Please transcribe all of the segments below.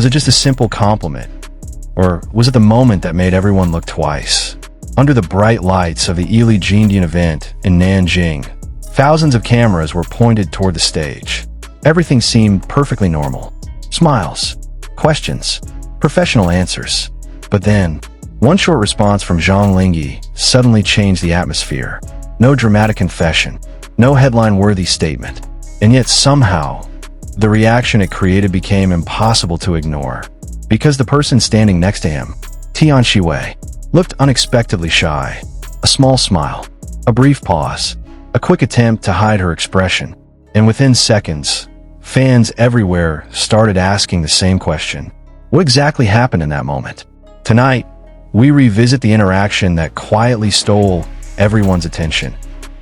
Was it just a simple compliment? Or was it the moment that made everyone look twice? Under the bright lights of the Yili Jindian event in Nanjing, thousands of cameras were pointed toward the stage. Everything seemed perfectly normal. Smiles, questions, professional answers. But then, one short response from Zhang Linghe suddenly changed the atmosphere. No dramatic confession, no headline-worthy statement. And yet somehow, the reaction it created became impossible to ignore. Because the person standing next to him, Tian Xiwei, looked unexpectedly shy. A small smile, a brief pause, a quick attempt to hide her expression. And within seconds, fans everywhere started asking the same question. What exactly happened in that moment? Tonight, we revisit the interaction that quietly stole everyone's attention,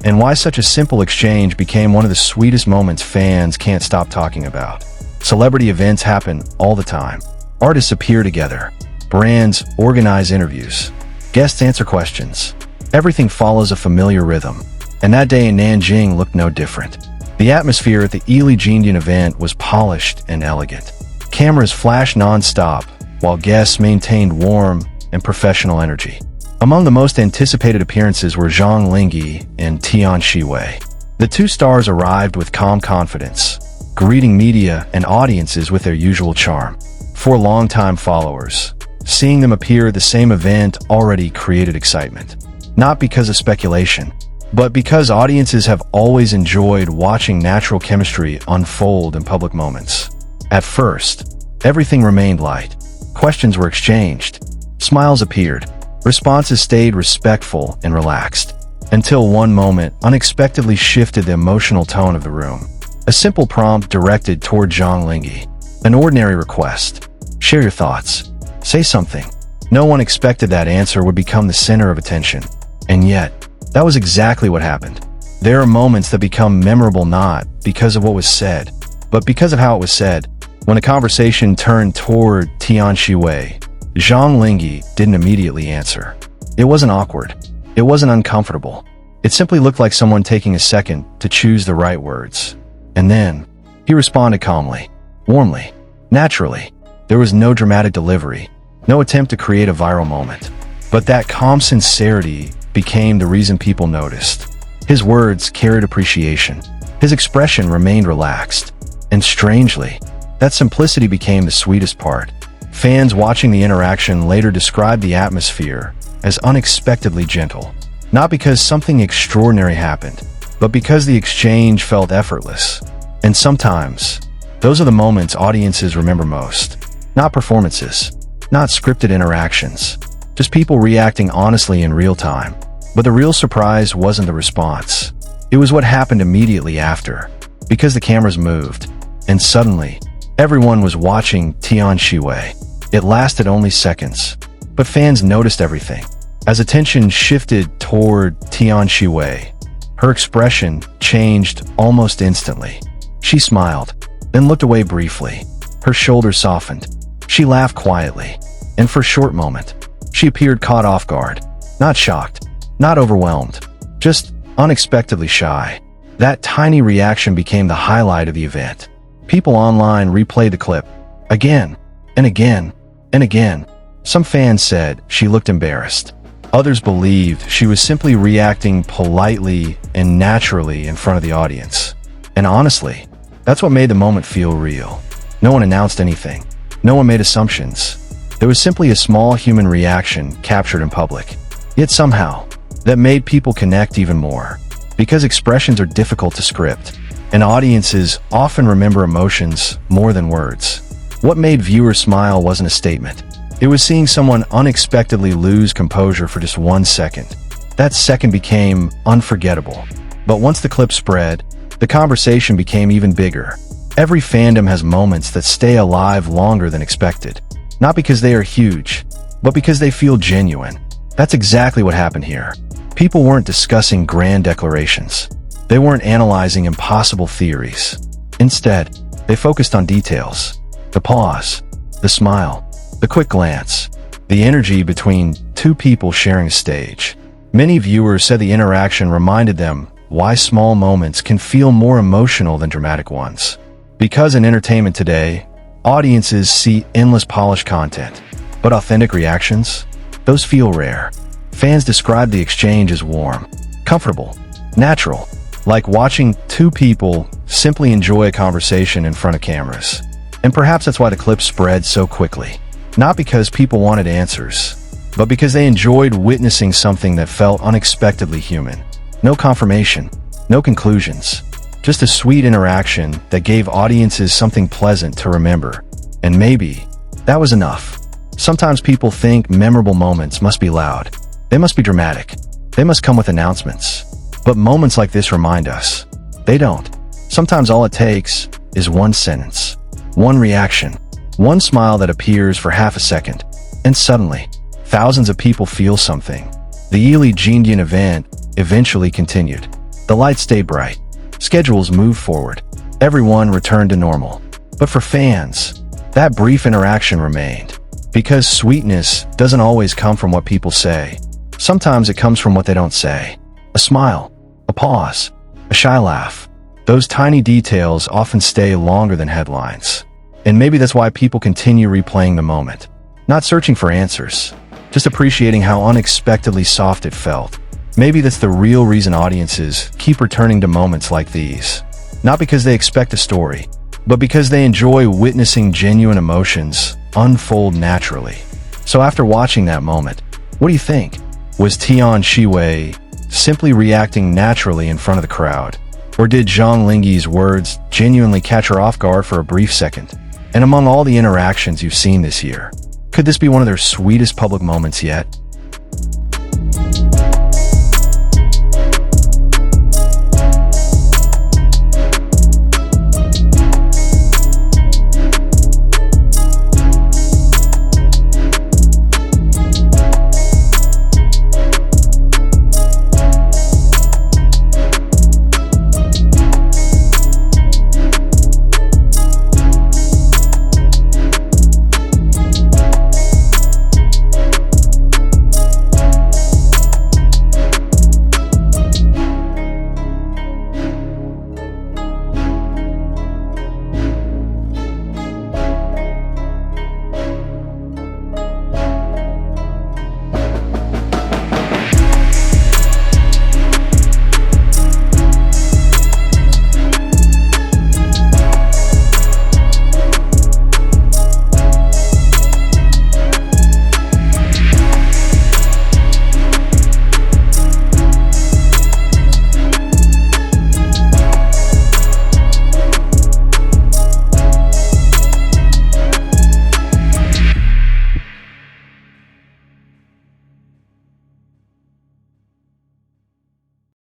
and why such a simple exchange became one of the sweetest moments fans can't stop talking about. Celebrity events happen all the time. Artists appear together. Brands organize interviews. Guests answer questions. Everything follows a familiar rhythm. And that day in Nanjing looked no different. The atmosphere at the Yili Jindian event was polished and elegant. Cameras flashed non-stop, while guests maintained warm and professional energy. Among the most anticipated appearances were Zhang Linghe and Tian Xiwei. The two stars arrived with calm confidence, greeting media and audiences with their usual charm. For longtime followers, seeing them appear at the same event already created excitement. Not because of speculation, but because audiences have always enjoyed watching natural chemistry unfold in public moments. At first, everything remained light. Questions were exchanged. Smiles appeared. Responses stayed respectful and relaxed. Until one moment unexpectedly shifted the emotional tone of the room. A simple prompt directed toward Zhang Linghe. An ordinary request. Share your thoughts. Say something. No one expected that answer would become the center of attention. And yet, that was exactly what happened. There are moments that become memorable not because of what was said, but because of how it was said. When the conversation turned toward Tian Xiwei, Zhang Linghe didn't immediately answer. It wasn't awkward. It wasn't uncomfortable. It simply looked like someone taking a second to choose the right words. And then, he responded calmly, warmly, naturally. There was no dramatic delivery, no attempt to create a viral moment. But that calm sincerity became the reason people noticed. His words carried appreciation. His expression remained relaxed. And strangely, that simplicity became the sweetest part. Fans watching the interaction later described the atmosphere as unexpectedly gentle. Not because something extraordinary happened, but because the exchange felt effortless. And sometimes, those are the moments audiences remember most. Not performances, not scripted interactions, just people reacting honestly in real time. But the real surprise wasn't the response. It was what happened immediately after, because the cameras moved, and suddenly, everyone was watching Tian Xiwei. It lasted only seconds, but fans noticed everything. As attention shifted toward Tian Xiwei, her expression changed almost instantly. She smiled, then looked away briefly. Her shoulders softened. She laughed quietly, and for a short moment, she appeared caught off guard. Not shocked, not overwhelmed, just unexpectedly shy. That tiny reaction became the highlight of the event. People online replayed the clip, again, and again, and again. Some fans said she looked embarrassed. Others believed she was simply reacting politely and naturally in front of the audience. And honestly, that's what made the moment feel real. No one announced anything. No one made assumptions. There was simply a small human reaction captured in public. Yet somehow, that made people connect even more. Because expressions are difficult to script, and audiences often remember emotions more than words. What made viewers smile wasn't a statement. It was seeing someone unexpectedly lose composure for just 1 second. That second became unforgettable. But once the clip spread, the conversation became even bigger. Every fandom has moments that stay alive longer than expected. Not because they are huge, but because they feel genuine. That's exactly what happened here. People weren't discussing grand declarations. They weren't analyzing impossible theories. Instead, they focused on details. The pause, the smile, the quick glance, the energy between two people sharing a stage. Many viewers said the interaction reminded them why small moments can feel more emotional than dramatic ones. Because in entertainment today, Audiences see endless polished content, but authentic reactions? Those feel rare. Fans describe the exchange as warm, comfortable, natural, like watching two people simply enjoy a conversation in front of cameras. And perhaps that's why the clip spread so quickly. Not because people wanted answers, but because they enjoyed witnessing something that felt unexpectedly human. No confirmation, no conclusions, just a sweet interaction that gave audiences something pleasant to remember. And maybe that was enough. Sometimes people think memorable moments must be loud. They must be dramatic. They must come with announcements. But moments like this remind us, they don't. Sometimes all it takes is one sentence, one reaction, one smile that appears for half a second, and suddenly, thousands of people feel something. The Yili Jindian event eventually continued. The lights stayed bright. Schedules moved forward. Everyone returned to normal. But for fans, that brief interaction remained. Because sweetness doesn't always come from what people say. Sometimes it comes from what they don't say. A smile, a pause, a shy laugh. Those tiny details often stay longer than headlines. And maybe that's why people continue replaying the moment. Not searching for answers, just appreciating how unexpectedly soft it felt. Maybe that's the real reason audiences keep returning to moments like these. Not because they expect a story, but because they enjoy witnessing genuine emotions unfold naturally. So after watching that moment, what do you think? Was Tian Xiwei simply reacting naturally in front of the crowd? Or did Zhang Linghe's words genuinely catch her off guard for a brief second? And among all the interactions you've seen this year, could this be one of their sweetest public moments yet?